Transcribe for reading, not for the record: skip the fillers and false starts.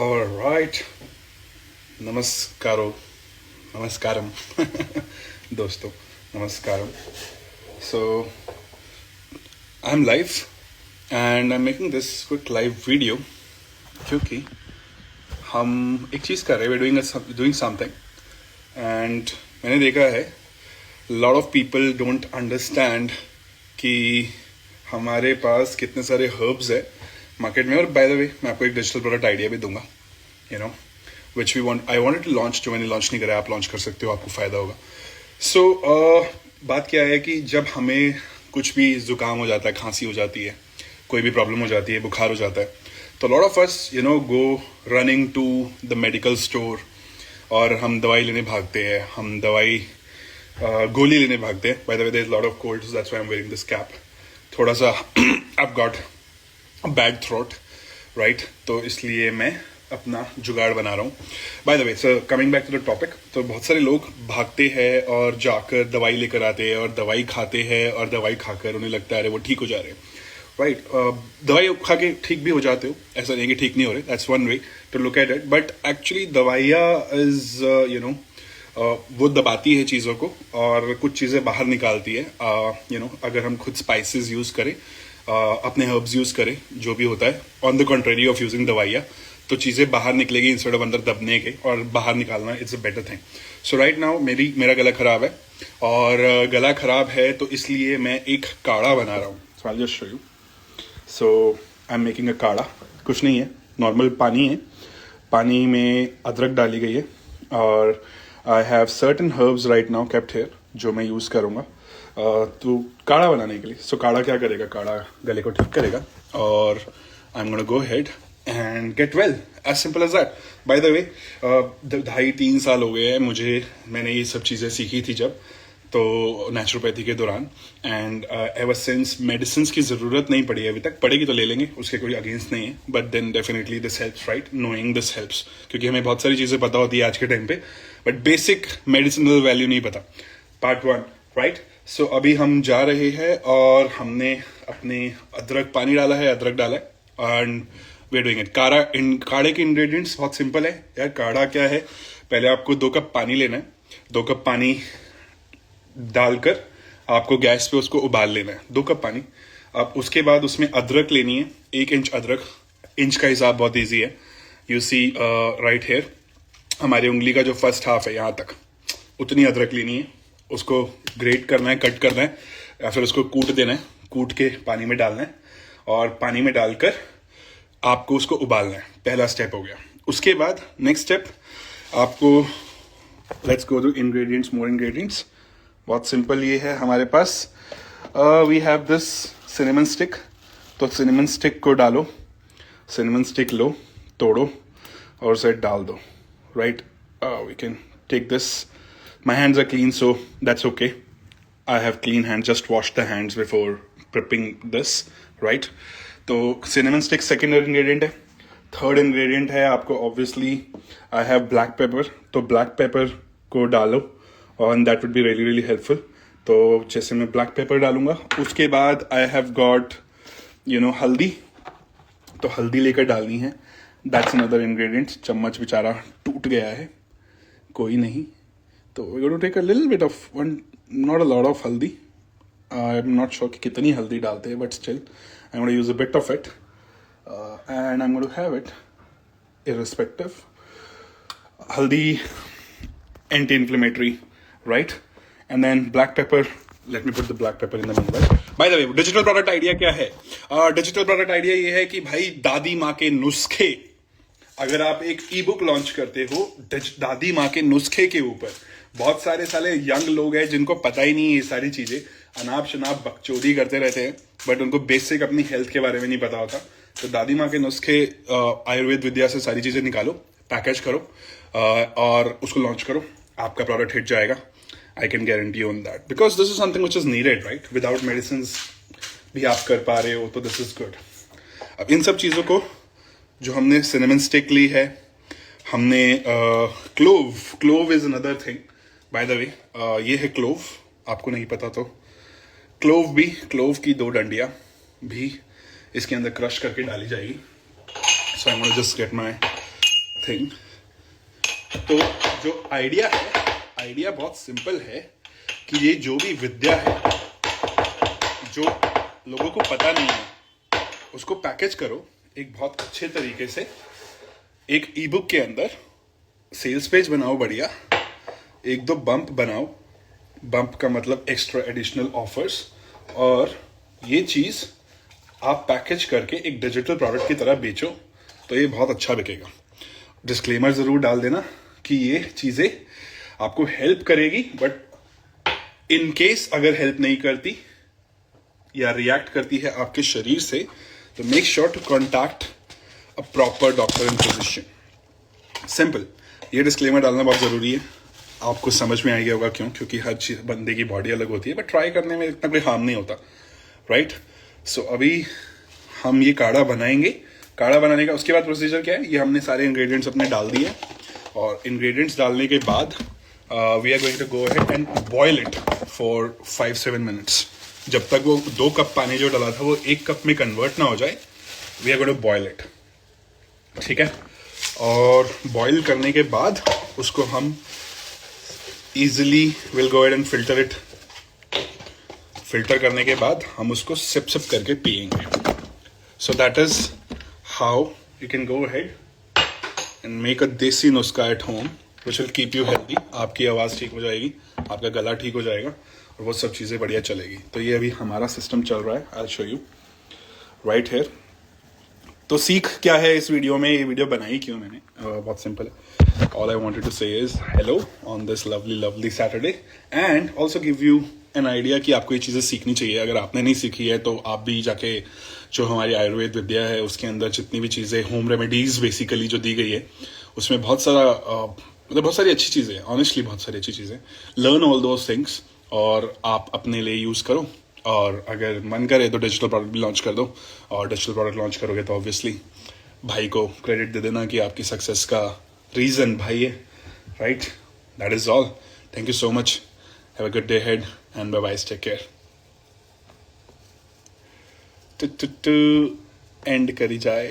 Alright, नमस्कारो, नमस्कारम दोस्तों, नमस्कारम. So I'm live and I'm making this quick live video क्योंकि हम एक चीज़ कर रहे हैं, we're doing something and मैंने देखा है lot of people don't understand कि हमारे पास कितने सारे herbs है मार्केट में. और बाय द वे मैं आपको एक डिजिटल प्रोडक्ट आइडिया भी दूंगा, you know, which I wanted to launch, जो मैंने लॉन्च नहीं करा. आप लॉन्च कर सकते हो, आपको फ़ायदा होगा. सो बात क्या है कि जब हमें कुछ भी ज़ुकाम हो जाता है, खांसी हो जाती है, कोई भी प्रॉब्लम हो जाती है, बुखार हो जाता है, तो lot of us go running to the medical store और हम दवाई लेने भागते हैं. हम गोली लेने भागते हैं. By the way there is lot of cold, so that's why I am wearing this cap. थोड़ा सा I got bad throat, right, तो इसलिए मैं अपना जुगाड़ बना रहा हूँ. By the way, sir, coming back to the topic, तो बहुत सारे लोग भागते हैं और जाकर दवाई लेकर आते हैं और दवाई खाते हैं और दवाई खाकर उन्हें लगता है अरे वो ठीक हो जा रहे हैं, राइट. दवाई खा के ठीक भी हो जाते हो, ऐसा नहीं कि ठीक नहीं हो रहे. That's one way to look at it. But actually दवाइयाँ इज वो दबाती है चीज़ों को और कुछ चीज़ें बाहर निकालती है. अगर हम खुद स्पाइसेस यूज़ करें, अपने हर्ब्स यूज़ करें, जो भी होता है, on the contrary of using दवाइयाँ, तो चीज़ें बाहर निकलेगी इंस्टेड ऑफ अंदर दबने के, और बाहर निकालना it's a better thing. So right now मेरा गला ख़राब है और गला ख़राब है तो इसलिए मैं एक काढ़ा बना रहा हूँ. So I just show you. So I am making a kadha. कुछ नहीं है, नॉर्मल पानी है. पानी में अदरक डाली गई है और I have certain herbs right now kept here जो मैं यूज़ करूँगा तो काढ़ा बनाने के लिए. सो काढ़ा क्या करेगा? काढ़ा गले को ठीक करेगा और I am gonna go head and get well, as simple as that. By the way 2.5-3 साल हो गए हैं मुझे, मैंने ये सब चीज़ें सीखी थी जब, तो नेचुरोपैथी के दौरान. एंड एवर सिंस मेडिसिन की ज़रूरत नहीं पड़ी अभी तक. पड़ेगी तो ले लेंगे, उसके कोई अगेंस्ट नहीं है. But then definitely this helps, right, knowing this helps, क्योंकि हमें बहुत सारी चीज़ें पता होती है आज के टाइम पे, बट बेसिक मेडिसिनल वैल्यू नहीं पता. Part 1, right. सो अभी हम जा रहे हैं और हमने अपने पानी डाला है, अदरक डाला है and we are doing it. काढ़े के इंग्रेडिएंट्स बहुत सिंपल है यार. काढ़ा क्या है, पहले आपको 2 कप पानी लेना है. 2 कप पानी डालकर आपको गैस पे उसको उबाल लेना है. 2 कप पानी. अब उसके बाद उसमें अदरक लेनी है, 1 इंच अदरक. इंच का हिसाब बहुत ईजी है. यू सी राइट हेयर, हमारी उंगली का जो फर्स्ट हाफ है यहाँ तक, उतनी अदरक लेनी है. उसको ग्रेट करना है, कट करना है, या फिर उसको कूट देना है. कूट के पानी में डालना है और पानी में डालकर आपको उसको उबालना है. पहला स्टेप हो गया. उसके बाद नेक्स्ट स्टेप आपको, let's go to ingredients, more ingredients. बहुत सिंपल ये है हमारे पास. We have this cinnamon stick. तो सिनेमन स्टिक को डालो, सिनेमन स्टिक लो, तोड़ो और उसे डाल दो, right. We can take this. My hands are clean, so that's okay. I have clean hands, just wash the hands before prepping this, right? तो cinnamon stick second ingredient है. Third ingredient है आपको obviously I have black pepper. तो black pepper को डालो and that would be really really helpful. तो जैसे मैं black pepper डालूंगा, उसके बाद I have got हल्दी. तो हल्दी लेकर डालनी है. That's another ingredient. चम्मच बेचारा टूट गया है, कोई नहीं. तो we're going to take a little bit of one, not a lot of haldi. I'm not sure कि कितनी हल्दी डालते हैं, but still I'm going to use a bit of it and I'm going to have it irrespective. Haldi, anti-inflammatory, right? And then black pepper. Let me put the black pepper in the meanwhile. By the way, digital product idea क्या है? Digital product idea ये है कि भाई दादी माँ के नुस्खे, अगर आप एक ई बुक लॉन्च करते हो दादी माँ के नुस्खे के ऊपर, बहुत सारे यंग लोग हैं जिनको पता ही नहीं है ये सारी चीजें, अनाप शनाप बकचोदी करते रहते हैं, बट उनको बेसिक अपनी हेल्थ के बारे में नहीं पता होता. तो दादी माँ के नुस्खे, आयुर्वेद विद्या से सारी चीजें निकालो, पैकेज करो और उसको लॉन्च करो, आपका प्रोडक्ट हिट जाएगा. I can guarantee you on that, because this is something which is needed, right. Without medicine भी आप कर पा रहे हो तो दिस इज गुड. अब इन सब चीजों को, जो हमने सिनेमन स्टिक ली है, हमने clove is another thing. Bye the वे ये है क्लोव, आपको नहीं पता तो क्लोव की 2 डंडियां भी इसके अंदर क्रश करके डाली जाएगी. So I am gonna just get my thing. तो जो आइडिया बहुत सिंपल है कि ये जो भी विद्या है जो लोगों को पता नहीं है उसको पैकेज करो एक बहुत अच्छे तरीके से, एक ई बुक के अंदर सेल्स पेज बनाओ बढ़िया, एक दो बम्प बनाओ, बम्प का मतलब एक्स्ट्रा एडिशनल ऑफर्स, और ये चीज़ आप पैकेज करके एक डिजिटल प्रोडक्ट की तरह बेचो तो ये बहुत अच्छा बिकेगा। डिस्क्लेमर ज़रूर डाल देना कि ये चीज़ें आपको हेल्प करेगी, बट इन केस अगर हेल्प नहीं करती या रिएक्ट करती है आपके शरीर से तो make sure to contact a proper doctor and physician. Simple, ये डिस्क्लेमर डालना बहुत ज़रूरी है। आपको समझ में आ गया होगा क्यों, क्योंकि हर चीज़ बंदे की बॉडी अलग होती है, बट ट्राई करने में इतना कोई हार्म नहीं होता, राइट। सो अभी हम ये काढ़ा बनाएंगे। काढ़ा बनाने का उसके बाद प्रोसीजर क्या है, ये हमने सारे इंग्रेडिएंट्स अपने डाल दिए, और इंग्रेडिएंट्स डालने के बाद we are going to go ahead and boil it for 5-7 minutes. जब तक वो 2 कप पानी जो डाला था वो 1 कप में कन्वर्ट ना हो जाए, we are going to boil it, ठीक है। और बॉयल करने के बाद उसको हम easily will go ahead and filter it. Filter करने के बाद हम उसको सिप सिप करके पिएंगे। So that is how you can go ahead and make a देसी नुस्खा at home which will keep you healthy. आपकी आवाज़ ठीक हो जाएगी, आपका गला ठीक हो जाएगा और वो सब चीज़ें बढ़िया चलेगी। तो ये अभी हमारा सिस्टम चल रहा है, I'll show you right here. तो सीख क्या है इस वीडियो में, ये वीडियो बनाई क्यों मैंने, बहुत सिंपल है। ऑल आई वांटेड टू से is hello on this lovely Saturday and also give you an idea कि आपको ये चीज़ें सीखनी चाहिए। अगर आपने नहीं सीखी है तो आप भी जाके जो हमारी आयुर्वेद विद्या है उसके अंदर जितनी भी चीज़ें होम रेमेडीज़ बेसिकली जो दी गई है उसमें बहुत सारी अच्छी चीज़ें हैं, ऑनेस्टली बहुत सारी अच्छी चीज़ें। लर्न ऑल दोज थिंग्स और आप अपने लिए यूज़ करो, और अगर मन करे तो डिजिटल प्रोडक्ट भी लॉन्च कर दो। और डिजिटल प्रोडक्ट लॉन्च करोगे तो ऑब्वियसली भाई को क्रेडिट दे देना कि आपकी सक्सेस का रीज़न भाई है, right. That is all. Thank you so much, have a good day head and bye bye, take care. End करी जाए।